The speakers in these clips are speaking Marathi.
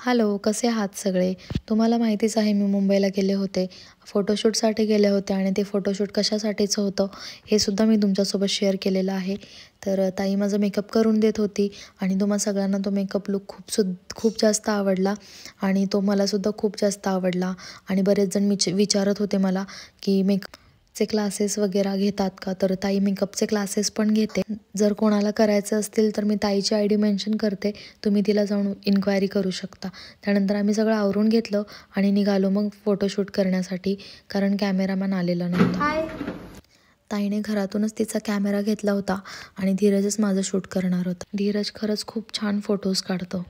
हॅलो, कसे आहात सगळे? तुम्हाला माहितीच आहे मी मुंबईला गेले होते. फोटोशूटसाठी गेले होते आणि ते फोटोशूट कशासाठीचं होतं हे सुद्धा मी तुमच्यासोबत शेअर केलेलं आहे. तर ताई माझा मेकअप करून देत होती आणि तुम्हा सगळ्यांना तो मेकअप लूक खूप जास्त आवडला आणि तो मलासुद्धा खूप जास्त आवडला. आणि बरेच जण विचारत होते मला की मेकअपचे क्लासेस वगैरे घेतात का? तर ताई मेकअपचे क्लासेस पण घेते. जर कोणाला करायचं असतील तर मी ताईची ID मेन्शन करते, तुम्ही तिला जाऊन इन्क्वायरी करू शकता. त्यानंतर आम्ही सगळं आवरून घेतलं आणि निघालो मग फोटोशूट करण्यासाठी, कारण कॅमेरामॅन आलेला नव्हता. ताईने घरातूनच तिचा कॅमेरा घेतला होता आणि धीरजच माझं शूट करणार होता. धीरज खरंच खूप छान फोटोज काढतो.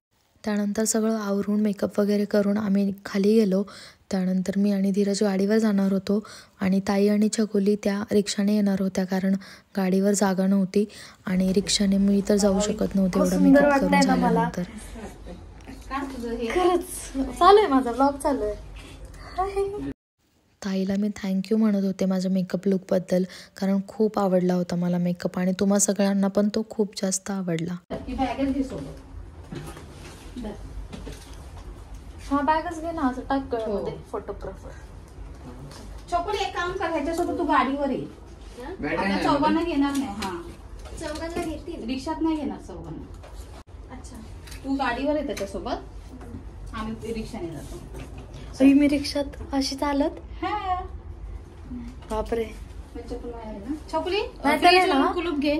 त्यानंतर सगळं आवरून मेकअप वगैरे करून आम्ही खाली गेलो. त्यानंतर मी आणि धीरज गाडीवर जाणार होतो आणि ताई आणि छकुली त्या रिक्षाने येणार होत्या, कारण गाडीवर जागा नव्हती आणि रिक्षाने मी तर जाऊ शकत नव्हते एवढा मेकअप करून झाल्यानंतर. चालू आहे माझा ब्लॉग चालू आहे. ताईला मी थँक्यू म्हणत होते माझ्या मेकअप लुकबद्दल, कारण खूप आवडला होता मला मेकअप आणि तुम्हा सगळ्यांना पण तो खूप जास्त आवडला. हा बॅगच घे ना, असं टाक गळ्यामध्ये फोटोग्राफर. चोपडी एक काम कर, ह्याच्यासोबत तू गाडीवर ये. आता चौघांना घेणार नाही. हा चौघांना घेतील, रिक्षात नाही घेणार चौघांना. अच्छा तू गाडीवर ये त्याच्यासोबत, आम्ही रिक्षाने जातो. मी रिक्षात अशी चालत? बापरे. छकुली कुलूप घे.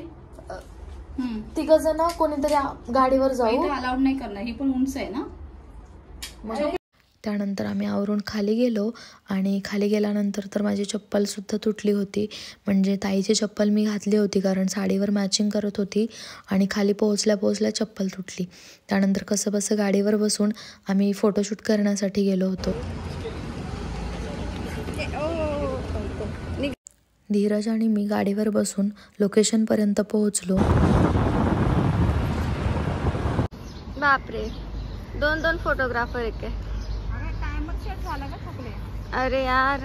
तिघ जण कोणीतरी गाडीवर जाऊ. अलाउड नाही करणार, ही पण उंच आहे ना. त्यानंतर आम्ही आवरून खाली गेलो आणि खाली गेल्यानंतर तर माझी चप्पल सुद्धा तुटली होती. म्हणजे ताईची चप्पल मी घातली होती कारण साडीवर मॅचिंग करत होती आणि खाली पोहोचल्या चप्पल तुटली. त्यानंतर कसंबसं गाडीवर बसून आम्ही फोटोशूट करण्यासाठी गेलो होतो. धीरज आणि मी गाडीवर बसून लोकेशनपर्यंत पोहोचलो. बापरे, दोन फोटोग्राफर एक आहे. अरे यार,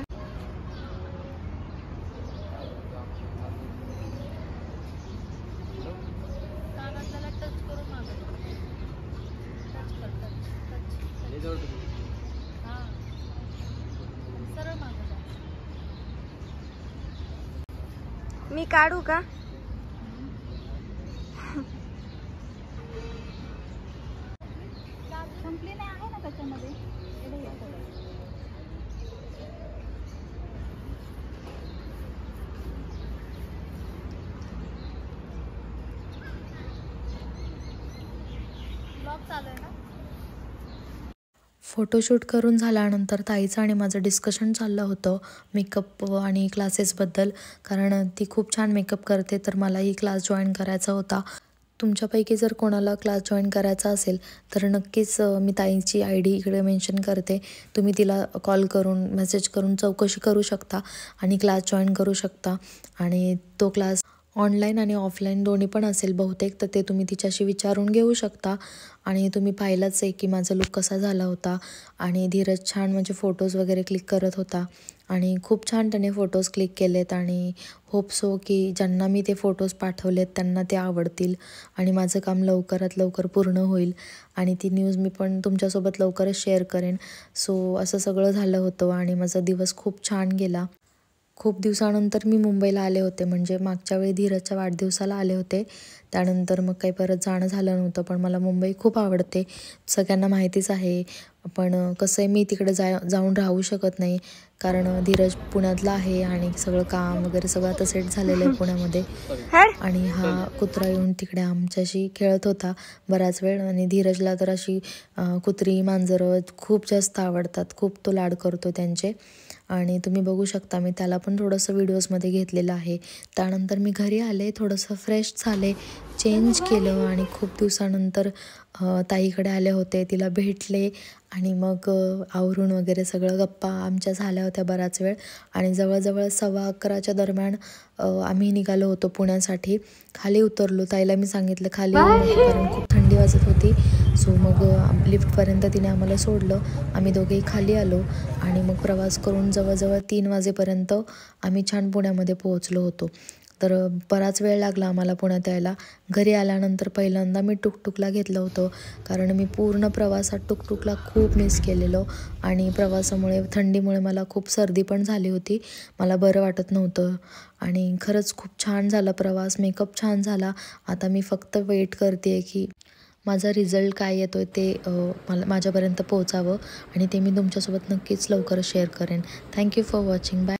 मी काढू का? संपली नाही आहे ना त्याच्यामध्ये. फोटोशूट करून झाल्यानंतर ताईचं आणि माझं डिस्कशन चाललं होतं मेकअप आणि क्लासेसबद्दल, कारण ती खूप छान मेकअप करते तर मलाही क्लास जॉईन करायचा होता. तुमच्यापैकी जर कोणाला क्लास जॉईन करायचा असेल तर नक्कीच मी ताईची ID इकडे मेन्शन करते. तुम्ही तिला कॉल करून मेसेज करून चौकशी करू शकता आणि क्लास जॉईन करू शकता. आणि तो क्लास ऑनलाईन आणि ऑफलाईन दोन्ही पण असेल बहुतेक, तर ते तुम्ही तिच्याशी विचारून घेऊ शकता. आणि तुम्ही पाहिलंच आहे की माझा लुक कसा झाला होता आणि धीरज छान म्हणजे फोटोज वगैरे क्लिक करत होता आणि खूप छान त्याने फोटोज क्लिक केलेत आणि होप सो की ज्यांना मी ते फोटोज पाठवलेत त्यांना ते आवडतील आणि माझं काम लवकरात लवकर पूर्ण होईल आणि ती न्यूज मी पण तुमच्यासोबत लवकरच शेअर करेन. सो असं सगळं झालं होतं आणि माझा दिवस खूप छान गेला. खूप दिवसानंतर मी मुंबईला आले होते, म्हणजे मागच्या वेळी धीरजच्या वाढदिवसाला आले होते. त्यानंतर मग काही परत जाणं झालं नव्हतं. पण मला मुंबई खूप आवडते, सगळ्यांना माहितीच आहे. पण कसं आहे, मी तिकडे जाऊन राहू शकत नाही कारण धीरज पुण्यातला आहे आणि सगळं काम वगैरे सगळं आता सेट झालेलं आहे पुण्यामध्ये. आणि हा कुत्रा येऊन तिकडे आमच्याशी खेळत होता बराच वेळ आणि धीरजला तर अशी कुत्री मांजरं खूप जास्त आवडतात, खूप तो लाड करतो त्यांचे. आणि तुम्ही बघू शकता मी त्याला पण थोडंसं व्हिडिओजमध्ये घेतलेलं आहे. त्यानंतर मी घरी आले, थोडंसं फ्रेश झाले, चेंज केलं आणि खूप दिवसानंतर ताईकडे आले होते, तिला भेटले आणि मग आवरून वगैरे सगळं गप्पा आमच्या झाल्या होत्या बराच वेळ. आणि जवळजवळ 11:15च्या दरम्यान आम्ही निघालो होतो पुण्यासाठी. खाली उतरलो, ताईला मी सांगितलं खाली येऊ नको कारण खूप थंडी वाजत होती. सो मग लिफ्टपर्यंत तिने आम्हाला सोडलं, आम्ही दोघेही खाली आलो आणि मग प्रवास करून जवळजवळ 3 वाजेपर्यंत आम्ही छान पुण्यामध्ये पोहोचलो होतो. तर बराच वेळ लागला आम्हाला पुण्यात यायला. घरी आल्यानंतर पहिल्यांदा मी टुकटुकला घेतलं होतं, कारण मी पूर्ण प्रवासात टुकटुकला खूप मिस केलेलं आणि प्रवासामुळे थंडीमुळे मला खूप सर्दी पण झाली होती. मला बरं वाटत नव्हतं आणि खरंच खूप छान झाला प्रवास, मेकअप छान झाला. आता मी फक्त वेट करते आहे की माझा रिझल्ट काय येतो आहे ते मला माझ्यापर्यंत पोहोचावं आणि ते मी तुमच्यासोबत नक्कीच लवकर शेअर करेन. Thank you for watching. बाय.